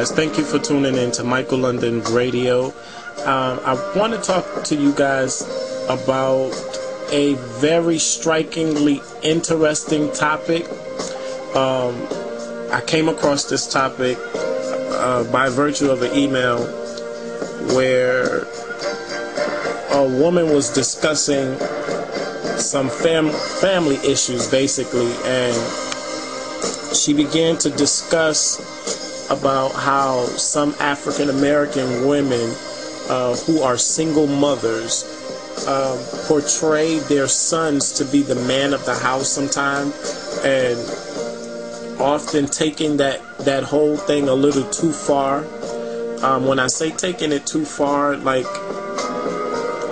guys. Thank you for tuning in to Michael London Radio. I want to talk to you guys about a very strikingly interesting topic. I came across this topic by virtue of an email where a woman was discussing some family issues, basically, and she began to discuss about how some African American women who are single mothers portray their sons to be the man of the house sometimes, and often taking that whole thing a little too far. When I say taking it too far, like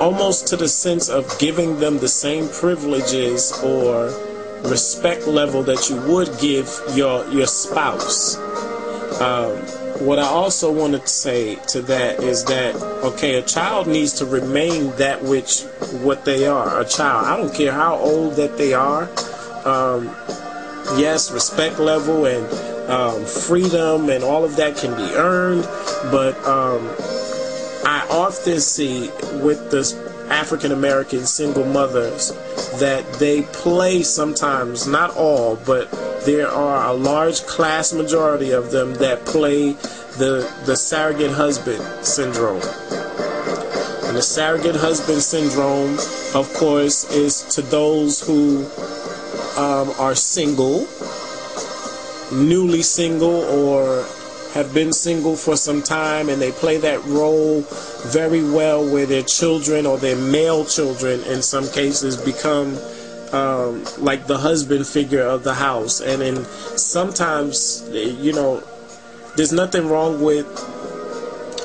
almost to the sense of giving them the same privileges or respect level that you would give your spouse. What I also wanted to say to that is that, okay, a child needs to remain what they are, a child. I don't care how old that they are. Yes, respect level and freedom and all of that can be earned, but I often see with the African American single mothers that they play sometimes, not all, but there are a large class majority of them that play the surrogate husband syndrome. And the surrogate husband syndrome, of course, is to those who are single, newly single, or have been single for some time, and they play that role very well where their children, or their male children in some cases, become like the husband figure of the house. And then sometimes, there's nothing wrong with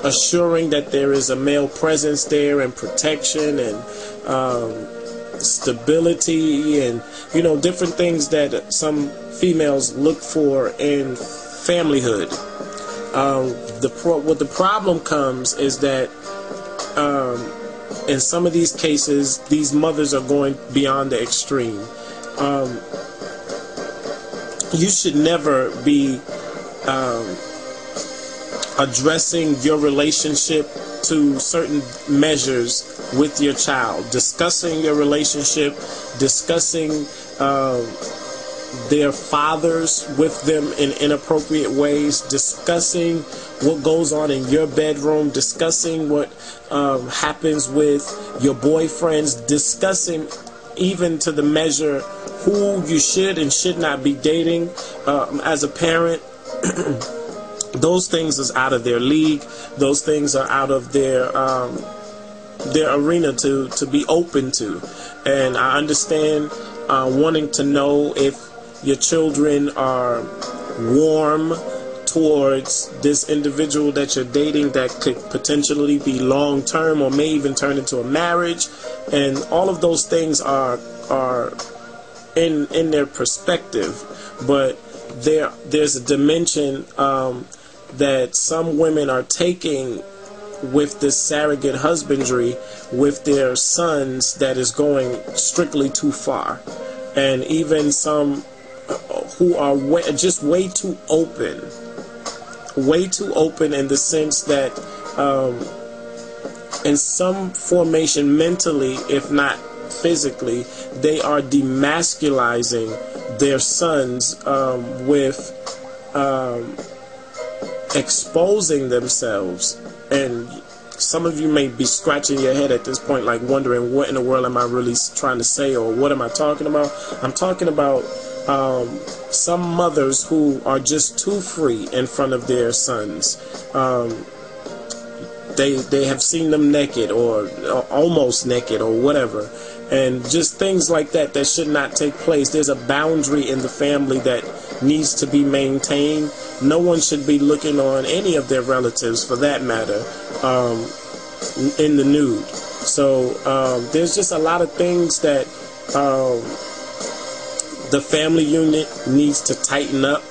assuring that there is a male presence there and protection and stability and different things that some females look for in familyhood. What the problem comes is that in some of these cases, these mothers are going beyond the extreme. You should never be addressing your relationship to certain measures with your child, discussing your relationship, discussing their fathers with them in inappropriate ways, discussing what goes on in your bedroom, discussing what happens with your boyfriends, discussing even to the measure who you should and should not be dating as a parent. Those things is out of their league. Those things are out of their arena to be open to. And I understand wanting to know if your children are warm towards this individual that you're dating that could potentially be long-term or may even turn into a marriage. And all of those things are in their perspective. But there's a dimension that some women are taking with this surrogate husbandry with their sons that is going strictly too far. And even some who are just way too open in the sense that in some formation mentally, if not physically, they are demasculizing their sons with exposing themselves. And some of you may be scratching your head at this point, like wondering, what in the world am I really trying to say, or what am I talking about? I'm talking about some mothers who are just too free in front of their sons. They have seen them naked or almost naked or whatever, and just things like that should not take place. There's a boundary in the family that needs to be maintained. No one should be looking on any of their relatives, for that matter, in the nude. So there's just a lot of things that the family unit needs to tighten up,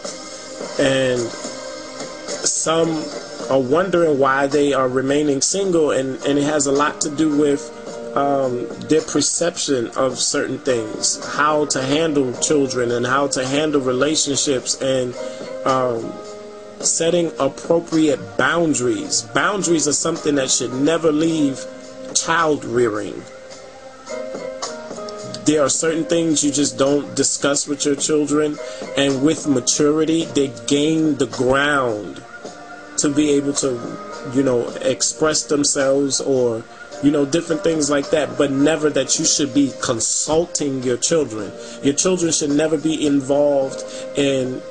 and some are wondering why they are remaining single, and it has a lot to do with their perception of certain things, how to handle children and how to handle relationships, and Setting appropriate boundaries. Boundaries are something that should never leave child rearing. There are certain things you just don't discuss with your children, and with maturity, they gain the ground to be able to, express themselves, or, different things like that, but never that you should be consulting your children. Your children should never be involved in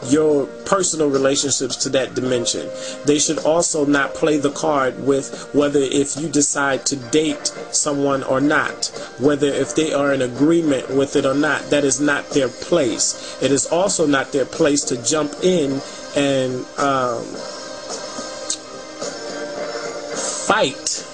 your personal relationships to that dimension. They should also not play the card with whether if you decide to date someone or not, whether if they are in agreement with it or not. That is not their place. It is also not their place to jump in and fight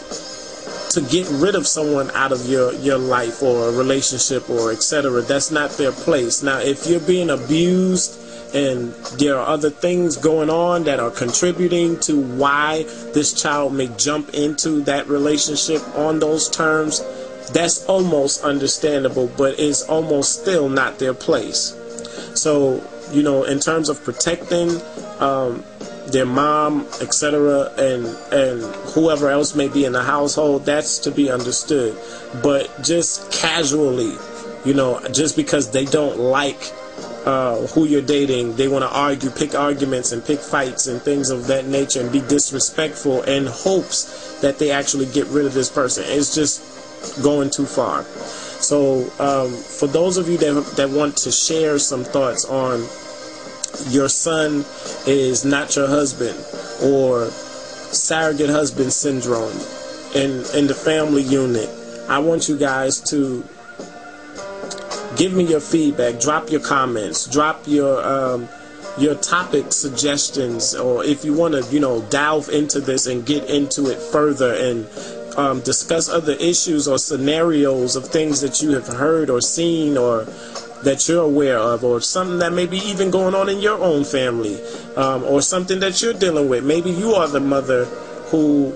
to get rid of someone out of your life or a relationship or etc. That's not their place. Now, if you're being abused and there are other things going on that are contributing to why this child may jump into that relationship on those terms, that's almost understandable, but it's almost still not their place. So, in terms of protecting their mom, etc., and whoever else may be in the household, that's to be understood. But just casually, just because they don't like who you're dating, they want to argue, pick arguments and pick fights and things of that nature and be disrespectful in hopes that they actually get rid of this person. It's just going too far. So for those of you that want to share some thoughts on your son is not your husband, or surrogate husband syndrome in the family unit, I want you guys to give me your feedback, drop your comments, drop your topic suggestions, or if you want to, delve into this and get into it further and discuss other issues or scenarios of things that you have heard or seen or that you're aware of, or something that may be even going on in your own family, or something that you're dealing with. Maybe you are the mother who,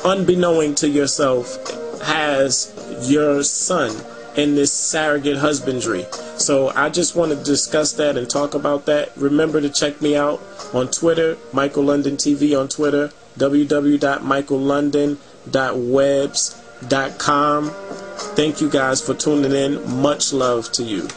unbeknown to yourself, has your son in this surrogate husbandry. So I just want to discuss that and talk about that. Remember to check me out on Twitter, Michael London TV on Twitter, www.michaellondon.webs.com. Thank you guys for tuning in. Much love to you.